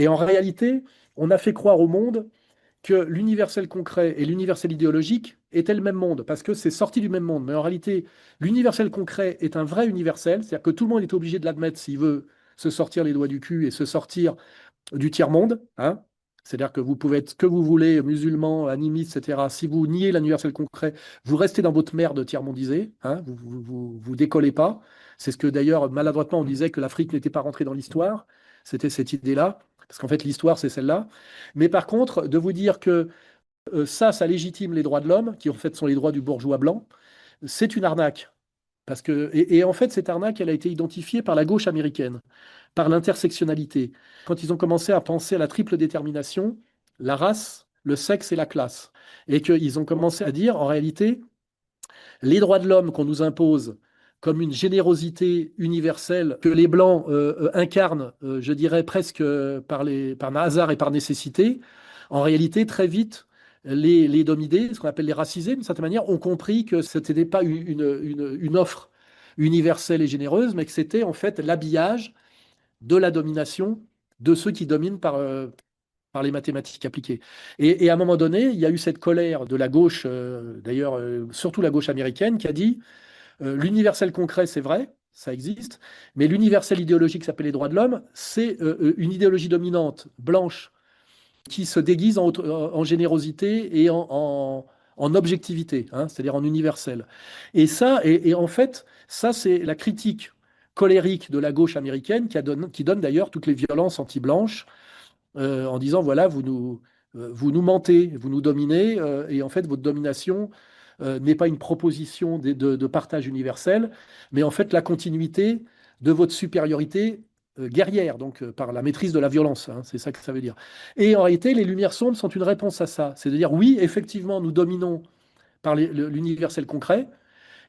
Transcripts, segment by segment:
Et en réalité, on a fait croire au monde que l'universel concret et l'universel idéologique étaient le même monde, parce que c'est sorti du même monde. Mais en réalité, l'universel concret est un vrai universel, c'est-à-dire que tout le monde est obligé de l'admettre s'il veut se sortir les doigts du cul et se sortir du tiers-monde. Hein. C'est-à-dire que vous pouvez être ce que vous voulez, musulman, animiste, etc. Si vous niez l'universel concret, vous restez dans votre merde tiers-mondisée. Hein, vous décollez pas. C'est ce que d'ailleurs, maladroitement, on disait que l'Afrique n'était pas rentrée dans l'histoire. C'était cette idée-là. Parce qu'en fait, l'histoire, c'est celle-là. Mais par contre, de vous dire que ça légitime les droits de l'homme, qui en fait sont les droits du bourgeois blanc, c'est une arnaque. Parce que, et en fait, cette arnaque, elle a été identifiée par la gauche américaine, par l'intersectionnalité. Quand ils ont commencé à penser à la triple détermination, la race, le sexe et la classe. Et qu'ils ont commencé à dire, en réalité, les droits de l'homme qu'on nous impose comme une générosité universelle que les Blancs incarnent, je dirais presque par hasard et par nécessité, en réalité, très vite, les dominés, ce qu'on appelle les racisés, d'une certaine manière, ont compris que ce n'était pas une offre universelle et généreuse, mais que c'était en fait l'habillage de la domination de ceux qui dominent par les mathématiques appliquées. Et à un moment donné, il y a eu cette colère de la gauche, d'ailleurs, surtout la gauche américaine, qui a dit l'universel concret, c'est vrai, ça existe, mais l'universel idéologique qui s'appelle les droits de l'homme, c'est une idéologie dominante, blanche, qui se déguise en générosité et en objectivité, hein, c'est-à-dire en universel. Et ça, et en fait, ça, c'est la critique colérique de la gauche américaine qui donne d'ailleurs toutes les violences anti-blanches en disant, voilà, vous nous mentez, vous nous dominez, et en fait, votre domination n'est pas une proposition de partage universel, mais en fait la continuité de votre supériorité guerrière, donc par la maîtrise de la violence, hein, c'est ça que ça veut dire. Et en réalité, les lumières sombres sont une réponse à ça. C'est de dire, oui, effectivement, nous dominons par l'universel concret,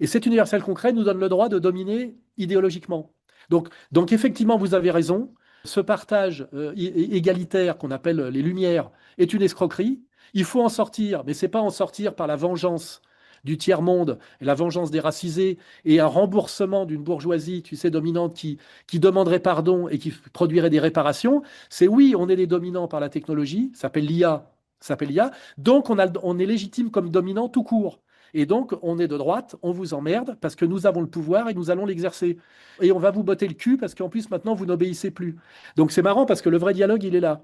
et cet universel concret nous donne le droit de dominer idéologiquement. Donc effectivement, vous avez raison. Ce partage égalitaire qu'on appelle les Lumières est une escroquerie. Il faut en sortir, mais c'est pas en sortir par la vengeance du tiers-monde et la vengeance des racisés et un remboursement d'une bourgeoisie, tu sais, dominante qui demanderait pardon et qui produirait des réparations. C'est oui, on est les dominants par la technologie, ça s'appelle l'IA, donc on est légitime comme dominant tout court. Et donc, on est de droite, on vous emmerde parce que nous avons le pouvoir et nous allons l'exercer. Et on va vous botter le cul parce qu'en plus, maintenant, vous n'obéissez plus. Donc, c'est marrant parce que le vrai dialogue, il est là.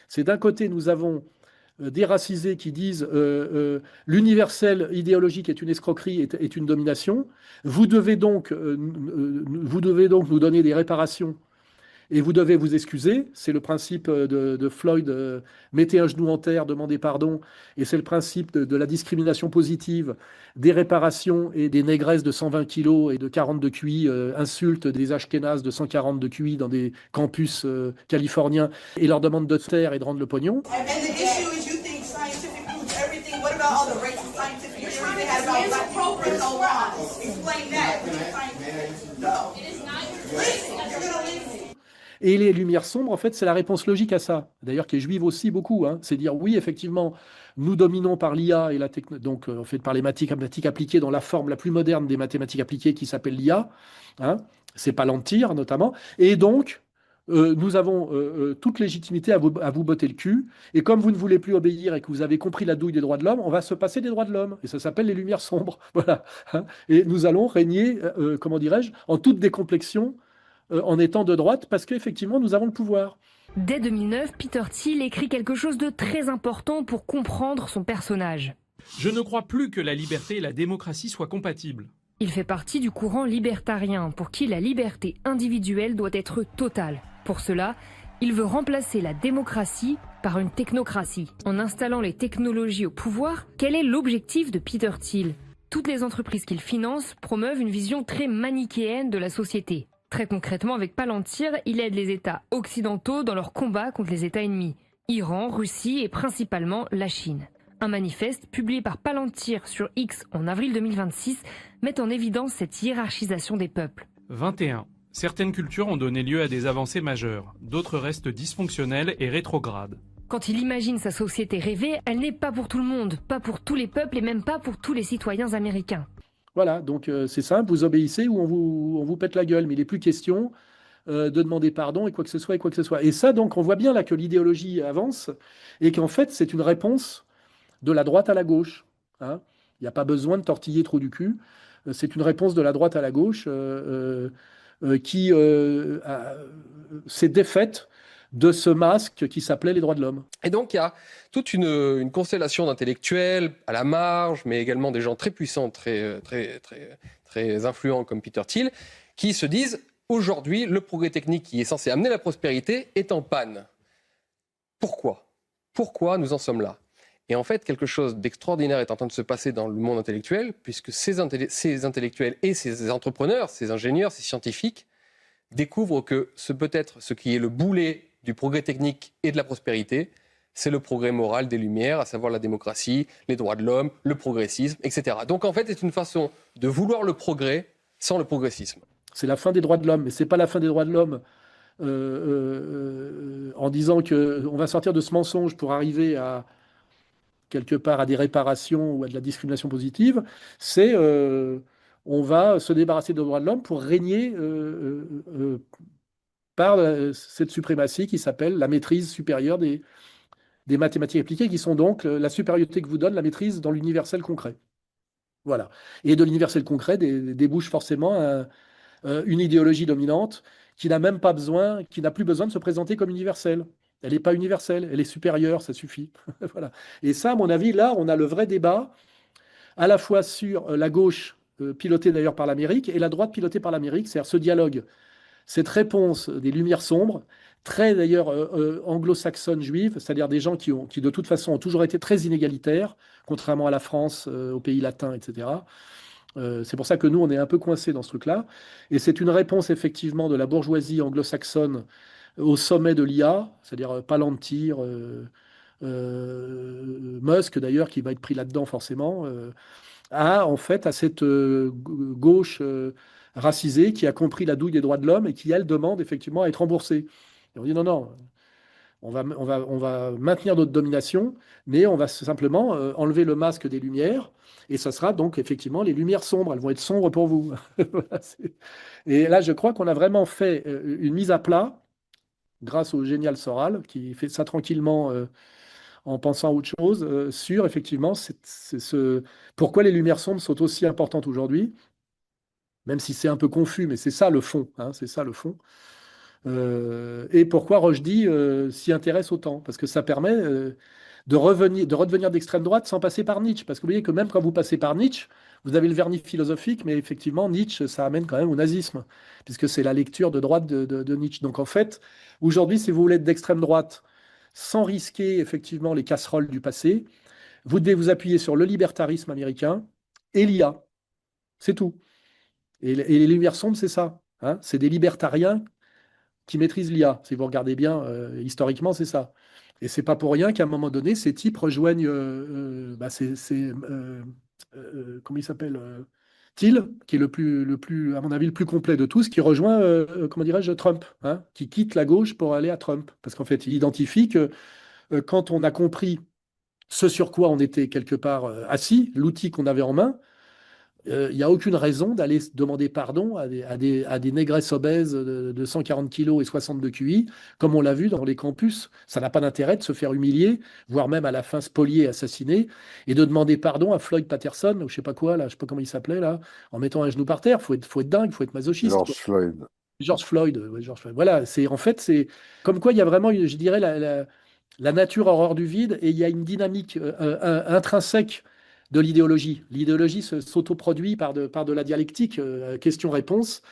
C'est d'un côté, nous avons des racisés qui disent l'universel idéologique est une escroquerie, est une domination. Vous devez donc nous donner des réparations et vous devez vous excuser. C'est le principe de Floyd, mettez un genou en terre, demandez pardon. Et c'est le principe de la discrimination positive, des réparations et des négresses de 120 kilos et de 40 de QI, insultent des Ashkénazes de 140 de QI dans des campus californiens et leur demandent de se taire et de rendre le pognon. And the issue is you think scientific proves everything. What about all the racist scientific theories they had about black people for so long? Explain that. No. It is not racist. You're going to leave me. Et les lumières sombres, en fait, c'est la réponse logique à ça. D'ailleurs, qui est juive aussi beaucoup. Hein. C'est dire, oui, effectivement, nous dominons par l'IA et la technologie, donc en fait par les mathématiques appliquées dans la forme la plus moderne des mathématiques appliquées qui s'appelle l'IA. Hein. C'est Palantir notamment. Et donc, nous avons toute légitimité à vous botter le cul. Et comme vous ne voulez plus obéir et que vous avez compris la douille des droits de l'homme, on va se passer des droits de l'homme. Et ça s'appelle les lumières sombres. Voilà. Hein. Et nous allons régner, comment dirais-je, en toute décomplexion en étant de droite parce qu'effectivement, nous avons le pouvoir. Dès 2009, Peter Thiel écrit quelque chose de très important pour comprendre son personnage. Je ne crois plus que la liberté et la démocratie soient compatibles. Il fait partie du courant libertarien pour qui la liberté individuelle doit être totale. Pour cela, il veut remplacer la démocratie par une technocratie. En installant les technologies au pouvoir, quel est l'objectif de Peter Thiel? Toutes les entreprises qu'il finance promeuvent une vision très manichéenne de la société. Très concrètement, avec Palantir, il aide les États occidentaux dans leur combat contre les États ennemis, Iran, Russie et principalement la Chine. Un manifeste publié par Palantir sur X en avril 2026 met en évidence cette hiérarchisation des peuples. 21. Certaines cultures ont donné lieu à des avancées majeures, d'autres restent dysfonctionnelles et rétrogrades. Quand il imagine sa société rêvée, elle n'est pas pour tout le monde, pas pour tous les peuples et même pas pour tous les citoyens américains. Voilà, donc c'est simple, vous obéissez ou on vous pète la gueule, mais il n'est plus question de demander pardon et quoi que ce soit et quoi que ce soit. Et ça, donc, on voit bien là que l'idéologie avance et qu'en fait, c'est une réponse de la droite à la gauche, hein. Il n'y a pas besoin de tortiller trop du cul. C'est une réponse de la droite à la gauche qui s'est défaite de ce masque qui s'appelait les droits de l'homme. Et donc, il y a toute une constellation d'intellectuels à la marge, mais également des gens très puissants, très influents comme Peter Thiel, qui se disent aujourd'hui, le progrès technique qui est censé amener la prospérité est en panne. Pourquoi ? Pourquoi nous en sommes là ? Et en fait, quelque chose d'extraordinaire est en train de se passer dans le monde intellectuel, puisque ces intellectuels et ces entrepreneurs, ces ingénieurs, ces scientifiques découvrent que peut-être ce qui est le boulet du progrès technique et de la prospérité, c'est le progrès moral des Lumières, à savoir la démocratie, les droits de l'homme, le progressisme, etc. Donc en fait, c'est une façon de vouloir le progrès sans le progressisme. C'est la fin des droits de l'homme, mais ce n'est pas la fin des droits de l'homme en disant qu'on va sortir de ce mensonge pour arriver à quelque part à des réparations ou à de la discrimination positive, c'est on va se débarrasser des droits de l'homme pour régner par cette suprématie qui s'appelle la maîtrise supérieure des mathématiques appliquées, qui sont donc la supériorité que vous donne la maîtrise dans l'universel concret. Voilà. Et de l'universel concret débouche forcément une idéologie dominante qui n'a même pas besoin, qui n'a plus besoin de se présenter comme universelle. Elle n'est pas universelle, elle est supérieure, ça suffit. Voilà. Et ça, à mon avis, là, on a le vrai débat, à la fois sur la gauche, pilotée d'ailleurs par l'Amérique, et la droite pilotée par l'Amérique, c'est-à-dire ce dialogue, cette réponse des Lumières sombres, très d'ailleurs anglo-saxonne juive, c'est-à-dire des gens qui de toute façon ont toujours été très inégalitaires, contrairement à la France, aux pays latins, etc. C'est pour ça que nous, on est un peu coincés dans ce truc-là. Et c'est une réponse effectivement de la bourgeoisie anglo-saxonne au sommet de l'IA, c'est-à-dire Palantir, Musk d'ailleurs, qui va être pris là-dedans forcément, en fait à cette gauche racisée qui a compris la douille des droits de l'homme et qui, elle, demande effectivement à être remboursée. Et on dit non, non, on va maintenir notre domination, mais on va simplement enlever le masque des lumières, et ça sera donc effectivement les lumières sombres. Elles vont être sombres pour vous. Voilà, et là, je crois qu'on a vraiment fait une mise à plat grâce au génial Soral, qui fait ça tranquillement en pensant à autre chose, sur effectivement pourquoi les lumières sombres sont aussi importantes aujourd'hui, même si c'est un peu confus, mais c'est ça le fond, hein, c'est ça le fond. Et pourquoi Rushdie s'y intéresse autant? Parce que ça permet de redevenir d'extrême droite sans passer par Nietzsche. Parce que vous voyez que même quand vous passez par Nietzsche, vous avez le vernis philosophique, mais effectivement, Nietzsche, ça amène quand même au nazisme, puisque c'est la lecture de droite de Nietzsche. Donc en fait, aujourd'hui, si vous voulez être d'extrême droite, sans risquer effectivement les casseroles du passé, vous devez vous appuyer sur le libertarisme américain et l'IA. C'est tout. Et les Lumières sombres, c'est ça, hein. C'est des libertariens qui maîtrisent l'IA. Si vous regardez bien, historiquement, c'est ça. Et c'est pas pour rien qu'à un moment donné, ces types rejoignent, comment il s'appelle, Thiel, qui est à mon avis, le plus complet de tous, qui rejoint, comment dirais-je, Trump, hein, qui quitte la gauche pour aller à Trump. Parce qu'en fait, il identifie que quand on a compris ce sur quoi on était quelque part assis, l'outil qu'on avait en main, il n'y a aucune raison d'aller demander pardon à des négresses obèses de 140 kilos et 62 QI, comme on l'a vu dans les campus. Ça n'a pas d'intérêt de se faire humilier, voire même à la fin spolier, assassiner, et de demander pardon à Floyd Patterson, ou je sais pas quoi, là, je sais pas comment il s'appelait, là, en mettant un genou par terre. Faut être dingue, faut être masochiste. George Floyd. George Floyd, ouais, George Floyd. Voilà, c'est comme quoi il y a vraiment, je dirais, la nature horreur du vide, et il y a une dynamique intrinsèque de l'idéologie. L'idéologie s'autoproduit par de la dialectique, question-réponse.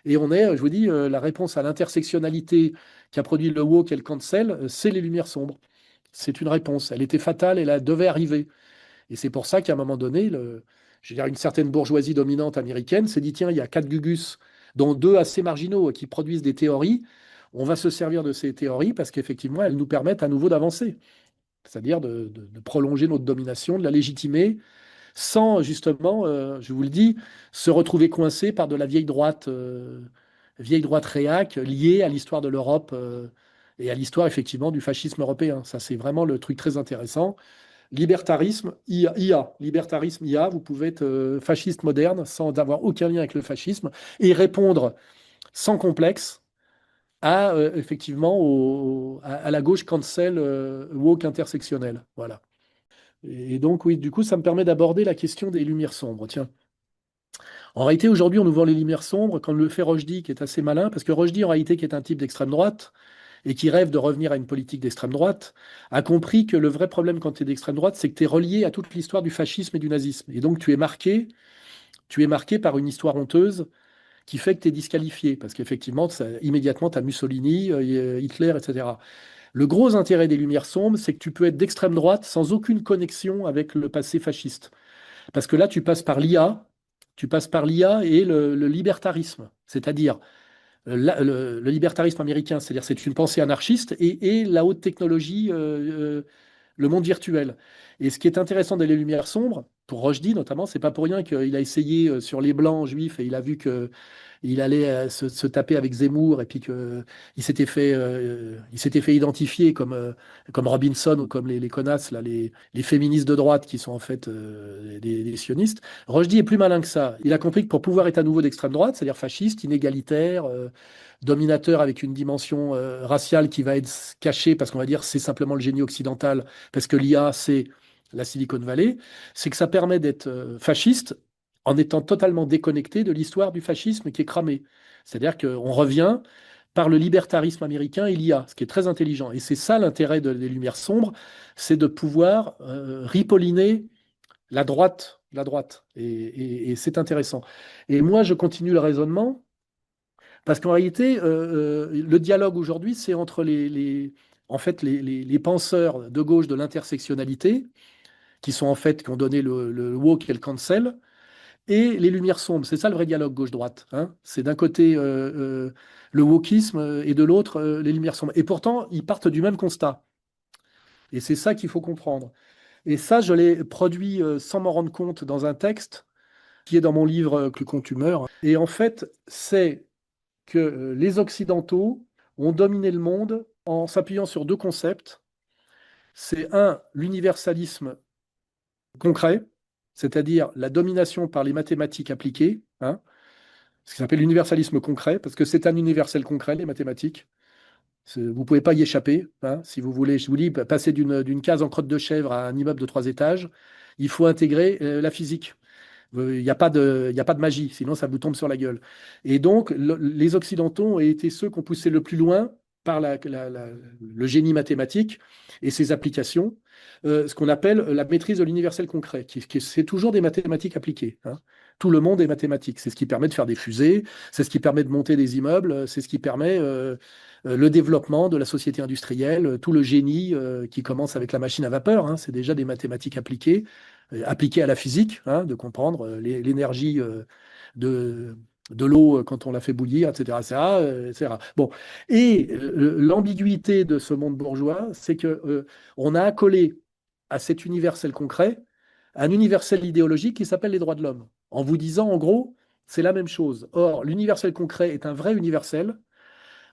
Et on est, je vous dis, la réponse à l'intersectionnalité qui a produit le woke et le cancel, c'est les lumières sombres. C'est une réponse. Elle était fatale, elle devait arriver. Et c'est pour ça qu'à un moment donné, je veux dire, une certaine bourgeoisie dominante américaine s'est dit, tiens, il y a 4 gugus, dont 2 assez marginaux, qui produisent des théories. On va se servir de ces théories parce qu'effectivement, elles nous permettent à nouveau d'avancer. C'est-à-dire de prolonger notre domination, de la légitimer, sans justement, je vous le dis, se retrouver coincé par de la vieille droite réac, liée à l'histoire de l'Europe et à l'histoire effectivement du fascisme européen. Ça, c'est vraiment le truc très intéressant. Libertarisme, IA. Libertarisme, IA, vous pouvez être fasciste moderne sans avoir aucun lien avec le fascisme et répondre sans complexe effectivement à la gauche cancel woke intersectionnelle. Voilà. Et donc, oui, du coup, ça me permet d'aborder la question des lumières sombres. Tiens. En réalité, aujourd'hui, on nous vend les lumières sombres, comme le fait Rushdie, qui est assez malin, parce que Rushdie, en réalité, qui est un type d'extrême droite, et qui rêve de revenir à une politique d'extrême droite, a compris que le vrai problème quand tu es d'extrême droite, c'est que tu es relié à toute l'histoire du fascisme et du nazisme. Et donc, tu es marqué par une histoire honteuse qui fait que tu es disqualifié, parce qu'effectivement, immédiatement, tu as Mussolini, Hitler, etc. Le gros intérêt des Lumières sombres, c'est que tu peux être d'extrême droite sans aucune connexion avec le passé fasciste. Parce que là, tu passes par l'IA et le libertarisme, c'est-à-dire le libertarisme américain, c'est-à-dire c'est une pensée anarchiste et la haute technologie, le monde virtuel. Et ce qui est intéressant dans les Lumières sombres, pour Rushdie notamment, c'est pas pour rien qu'il a essayé sur les blancs juifs et il a vu que il allait se taper avec Zemmour et puis qu'il s'était fait identifier comme Robinson ou comme les connasses, là, les féministes de droite qui sont en fait des sionistes. Rushdie est plus malin que ça. Il a compris que pour pouvoir être à nouveau d'extrême droite, c'est-à-dire fasciste, inégalitaire, dominateur avec une dimension raciale qui va être cachée parce qu'on va dire c'est simplement le génie occidental, parce que l'IA c'est la Silicon Valley, c'est que ça permet d'être fasciste en étant totalement déconnecté de l'histoire du fascisme qui est cramé. C'est-à-dire qu'on revient par le libertarisme américain et l'IA, ce qui est très intelligent. Et c'est ça l'intérêt des Lumières sombres, c'est de pouvoir ripolliner la droite. Et c'est intéressant. Et moi, je continue le raisonnement, parce qu'en réalité, le dialogue aujourd'hui, c'est entre en fait, les penseurs de gauche de l'intersectionnalité, qui ont donné le woke et le cancel, et les lumières sombres. C'est ça le vrai dialogue gauche-droite. Hein. C'est d'un côté le wokisme et de l'autre les lumières sombres. Et pourtant, ils partent du même constat. Et c'est ça qu'il faut comprendre. Et ça, je l'ai produit sans m'en rendre compte dans un texte qui est dans mon livre Le Contumeur. Et en fait, c'est que les Occidentaux ont dominé le monde en s'appuyant sur deux concepts. C'est l'universalisme concret, c'est-à-dire la domination par les mathématiques appliquées, hein, ce qui s'appelle l'universalisme concret, parce que c'est un universel concret, les mathématiques. Vous ne pouvez pas y échapper. Hein, si vous voulez, je vous dis, passer d'une case en crotte de chèvre à un immeuble de 3 étages, il faut intégrer la physique. Il n'y a pas de magie, sinon ça vous tombe sur la gueule. Et donc, les Occidentaux ont été ceux qui ont poussé le plus loin par le génie mathématique et ses applications, ce qu'on appelle la maîtrise de l'universel concret, c'est toujours des mathématiques appliquées. Hein. Tout le monde est mathématique. C'est ce qui permet de faire des fusées, c'est ce qui permet de monter des immeubles, c'est ce qui permet le développement de la société industrielle, tout le génie qui commence avec la machine à vapeur, hein, c'est déjà des mathématiques appliquées à la physique, hein, de comprendre l'énergie de l'eau quand on la fait bouillir, etc. etc. Bon. Et l'ambiguïté de ce monde bourgeois, c'est qu'on a accolé à cet universel concret un universel idéologique qui s'appelle les droits de l'homme, en vous disant, en gros, c'est la même chose. Or, l'universel concret est un vrai universel,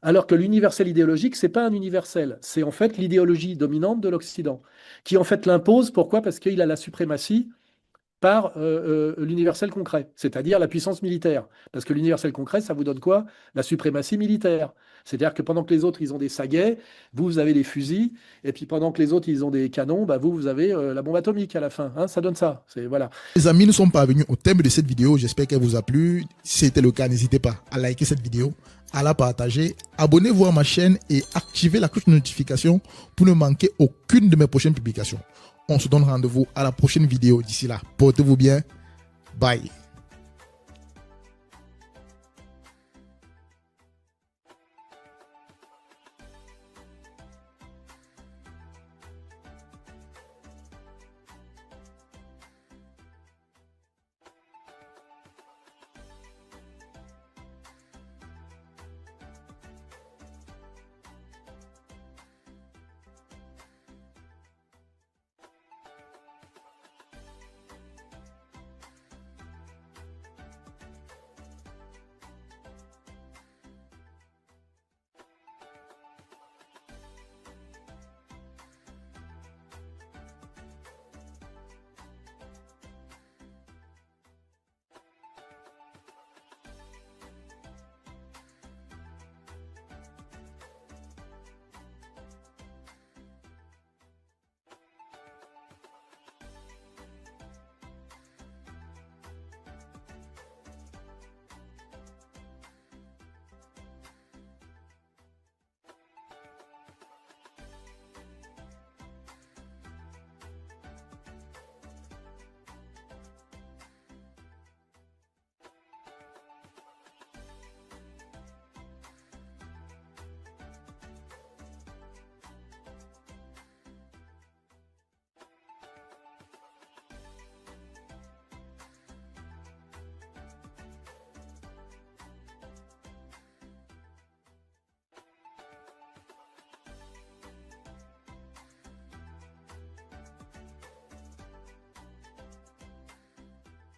alors que l'universel idéologique, c'est pas un universel, c'est en fait l'idéologie dominante de l'Occident, qui en fait l'impose. Pourquoi? Parce qu'il a la suprématie par l'universel concret, c'est-à-dire la puissance militaire. Parce que l'universel concret, ça vous donne quoi? La suprématie militaire. C'est-à-dire que pendant que les autres, ils ont des saguets, vous avez des fusils, et puis pendant que les autres, ils ont des canons, bah vous avez la bombe atomique à la fin. Hein, ça donne ça. Voilà. Les amis, nous sommes parvenus au thème de cette vidéo. J'espère qu'elle vous a plu. Si c'était le cas, n'hésitez pas à liker cette vidéo, à la partager, abonnez-vous à ma chaîne et activez la cloche de notification pour ne manquer aucune de mes prochaines publications. On se donne rendez-vous à la prochaine vidéo. D'ici là, portez-vous bien. Bye.